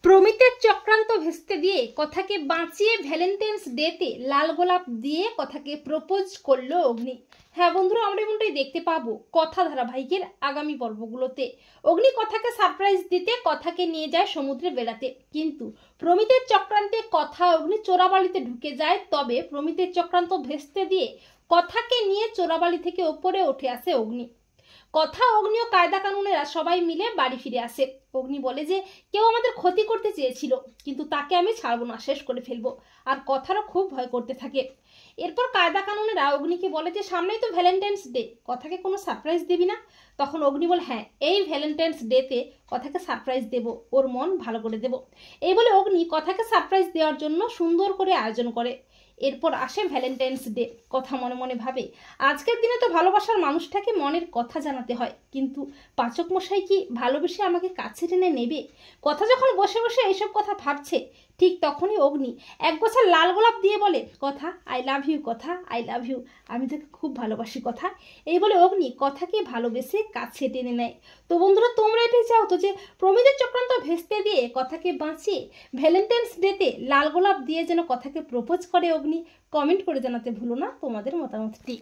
প্রমিতের চক্রান্ত ভেস্তে দিয়ে কথাকে বাঁচিয়ে ভ্যালেন্টাইন্স ডেতে লাল গোলাপ দিয়ে কথাকে প্রপোজ করলো অগ্নি। হ্যাঁ বন্ধুরা, আমরা এমনটাই দেখতে পাবো কথা ধারাবাহিকের আগামী পর্বগুলোতে। অগ্নি কথাকে সারপ্রাইজ দিতে কথাকে নিয়ে যায় সমুদ্রে বেড়াতে, কিন্তু প্রমিতের চক্রান্তে কথা অগ্নি চোরাবালিতে ঢুকে যায়। তবে প্রমিতের চক্রান্ত ভেস্তে দিয়ে কথাকে নিয়ে চোরাবালি থেকে ওপরে উঠে আসে অগ্নি। কথা অগ্নি ও কায়দা কানুনেরা সবাই মিলে বাড়ি ফিরে আসে। অগ্নি বলে যে কেউ আমাদের ক্ষতি করতে চেয়েছিল, কিন্তু তাকে আমি ছাড়বো না, শেষ করে ফেলবো। আর কথারও খুব ভয় করতে থাকে। এরপর কায়দা কানুনেরা অগ্নিকে বলে যে সামনেই তো ভ্যালেন্টাইন্স ডে, কথাকে কোনো সারপ্রাইজ দিবি না? তখন অগ্নি বলে হ্যাঁ, এই ভ্যালেন্টাইন্স ডেতে কথাকে সারপ্রাইজ দেব, ওর মন ভালো করে দেব। এই বলে অগ্নি কথাকে সারপ্রাইজ দেওয়ার জন্য সুন্দর করে আয়োজন করে। এরপর আসে ভ্যালেন্টাইন্স ডে। কথা মনে মনে ভাবে আজকের দিনে তো ভালোবাসার মানুষটাকে মনের কথা জানাতে হয়, কিন্তু পাচক মশাই কি ভালোবেসে আমাকে কাছে টেনে নেবে? কথা যখন বসে বসে এইসব কথা ভাবছে, ঠিক তখনই অগ্নি এক গোছা লাল গোলাপ দিয়ে বলে কথা আই লাভ ইউ, কথা আই লাভ ইউ, আমি তোকে খুব ভালোবাসি কথা। এই বলে অগ্নি কথাকে ভালোবেসে কাছে টেনে নেয়। তো বন্ধুরা, তোমরা এটাই চাও তো যে প্রমিতের চক্রান্ত ভেস্তে দিয়ে কথাকে বাঁচিয়ে ভ্যালেন্টাইন্স ডেতে লাল গোলাপ দিয়ে যেন কথাকে প্রপোজ করে অগ্নি? কমেন্ট করে জানাতে ভুলো না তোমাদের মতামতটি।